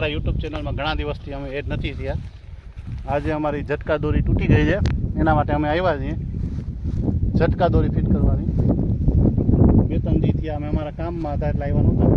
અમારા યુટ્યુબ ચેનલમાં ઘણા દિવસથી અમે એડ નથી થયા. આજે અમારી ઝટકા દોરી તૂટી ગઈ છે, એના માટે અમે આવ્યા છીએ ઝટકા દોરી ફિટ કરવાની. 2-3 દી થયા અમે અમારા કામમાં હતા એટલે આવ્યા નહોતા.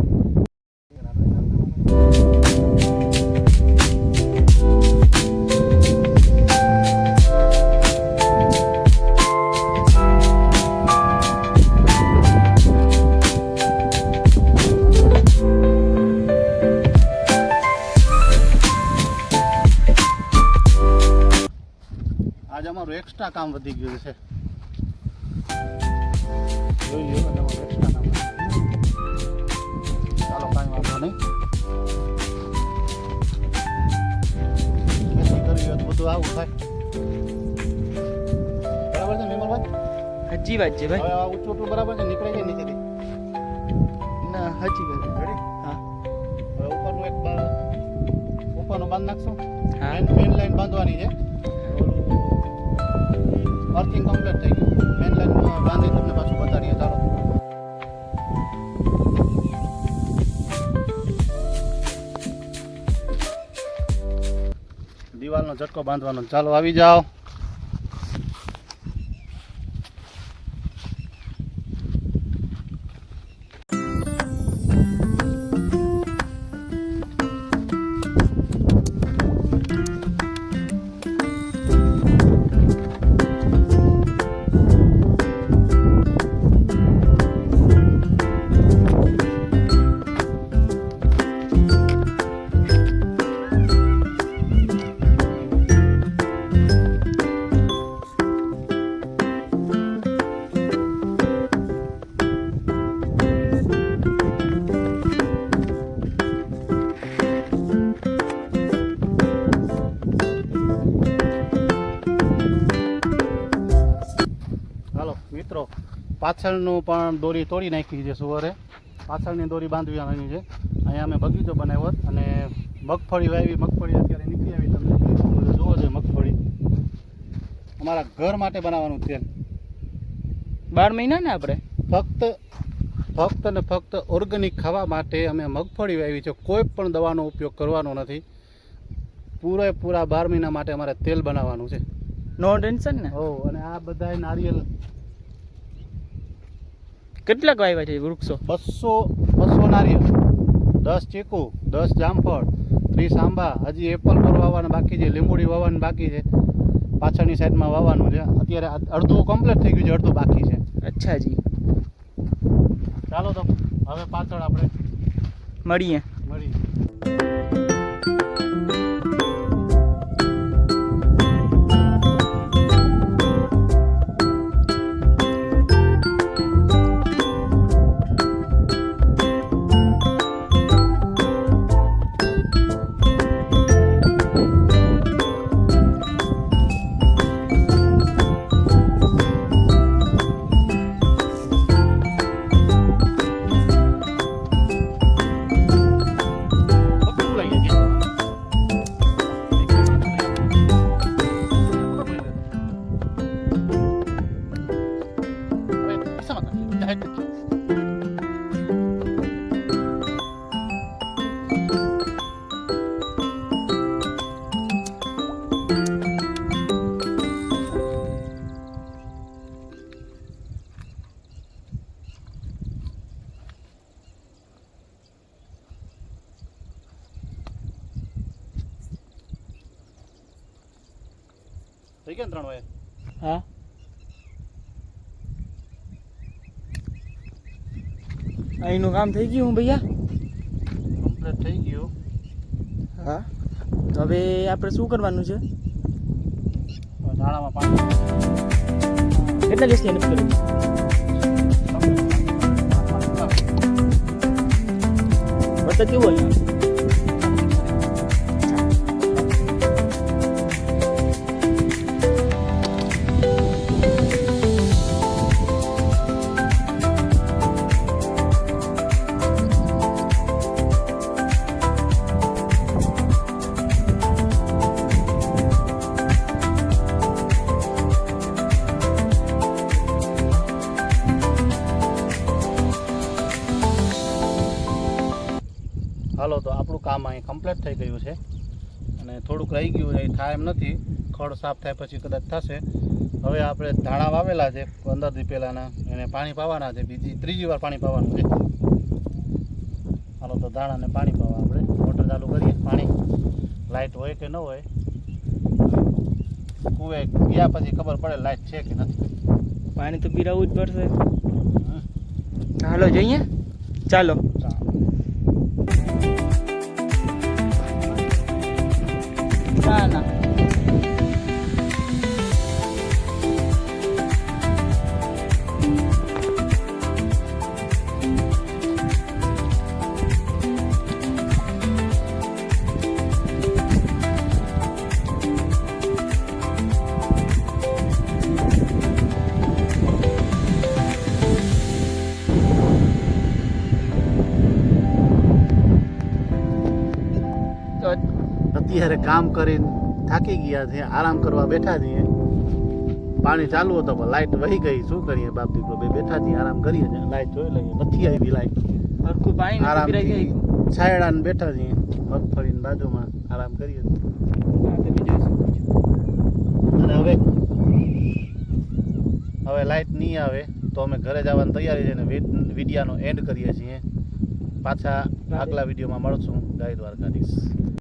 આજે અમારું એક્સ્ટ્રા કામ વધી ગયું છે. જોઈ લો અમારું એક્સ્ટ્રા કામ. ચાલો કાંઈ વાંધો નહીં. ખેતી કરવી હોય તો બધું આવું થાય. બરાબર છે મેમલભાઈ? સાચી વાત છે ભાઈ. હવે આ ઊંચું ઊંચું બરાબર છે, નીકળી જાય નીચેથી. ના સાચી વાત. રેડી? હા. હવે ઉપરનું ઉપરનું બાંધ નાખશું. હા. મેન લાઈન બાંધવાની છે. અર્થિંગ કમ્પ્લીટ થઈ ગયું. મેન લાઈન બાંધી તમને પાછું બતાડીએ. ચાલો દિવાલનો ઝટકો બાંધવાનો. ચાલો આવી જાઓ. મિત્રો, પાછળનું પણ દોરી તોડી નાખી છે સુવરે. પાછળની દોરી બાંધવાની છે. અહીંયા અમે બગીચો બનાવ્યો અને મગફળી વાવી. મગફળી અત્યારે નીકળી આવી. તમને જોવો છે મગફળી. અમારા ઘર માટે બનાવવાનું તેલ. 12 મહિના ને આપણે ફક્ત ને ફક્ત ઓર્ગેનિક ખાવા માટે અમે મગફળી વાવી છે. કોઈ પણ દવાનો ઉપયોગ કરવાનો નથી. પૂરેપૂરા 12 મહિના માટે અમારે તેલ બનાવવાનું છે. નો ટેન્શન ને. અને આ બધા નારિયેલ કેટલાક વાવ્યા છે વૃક્ષો? 200 નારિયેલ, 10 ચીકુ, 10 જામફળ, 30 આંબા. હજી એપલ પર વાવવાના બાકી છે. લીંબુડી વાવવાની બાકી છે. પાછળની સાઈડમાં વાવવાનું છે. અત્યારે અડધું કમ્પ્લીટ થઈ ગયું છે, અડધું બાકી છે. અચ્છા જી. ચાલો તો હવે પાછળ આપણે મળીએ. થઈ ગયા 3 વાગે? હા. અહીંનું કામ થઈ ગયું ભૈયા? કમ્પ્લીટ થઈ ગયું. હા. તો હવે આપણે શું કરવાનું છે? ધાણામાં પાણી. કેટલા દિવસથી એને કર્યું? વરસાદ કેવો હોય? કામ અહીં કમ્પ્લીટ થઈ ગયું છે અને થોડુંક રહી ગયું છે, એ થાય એમ નથી. ખડ સાફ થાય પછી કદાચ થશે. હવે આપણે ધાણા વાવેલા છે 15 દી પહેલાંના, એને પાણી પાવાના છે. ત્રીજી વાર પાણી પાવાનું છે. હાલો તો ધાણાને પાણી પાવા આપણે મોટર ચાલુ કરીએ. પાણી લાઇટ હોય કે ન હોય, કુએ ગયા પછી ખબર પડે લાઇટ છે કે નથી. પાણી તો પીરાવવું જ પડશે. હાલો જઈએ, ચાલો. ના ના તો અત્યારે કામ કરીને થાકી ગયા છે, આરામ કરવા બેઠા છીએ. પાણી ચાલુ હતો પણ લાઇટ વહી ગઈ. શું કરીએ બાપ દીકરો બે બેઠા છીએ, આરામ કરીએ છીએ. લાઇટ જોઈ લઈએ, નથી આવી લાઇટ. હરખું પાણી નથી આરામથી પીરાઈ છાયડાને બેઠા છીએ, મગફળીની બાજુમાં આરામ કરીએ છીએ. જાય. તમે જોઈ શકો છો. અને હવે લાઇટ નહીં આવે તો અમે ઘરે જવાની તૈયારી છે અને વિડીયાનો એન્ડ કરીએ છીએ. પાછા આગલા વિડીયોમાં મળશું. જય દ્વારકાધીશ.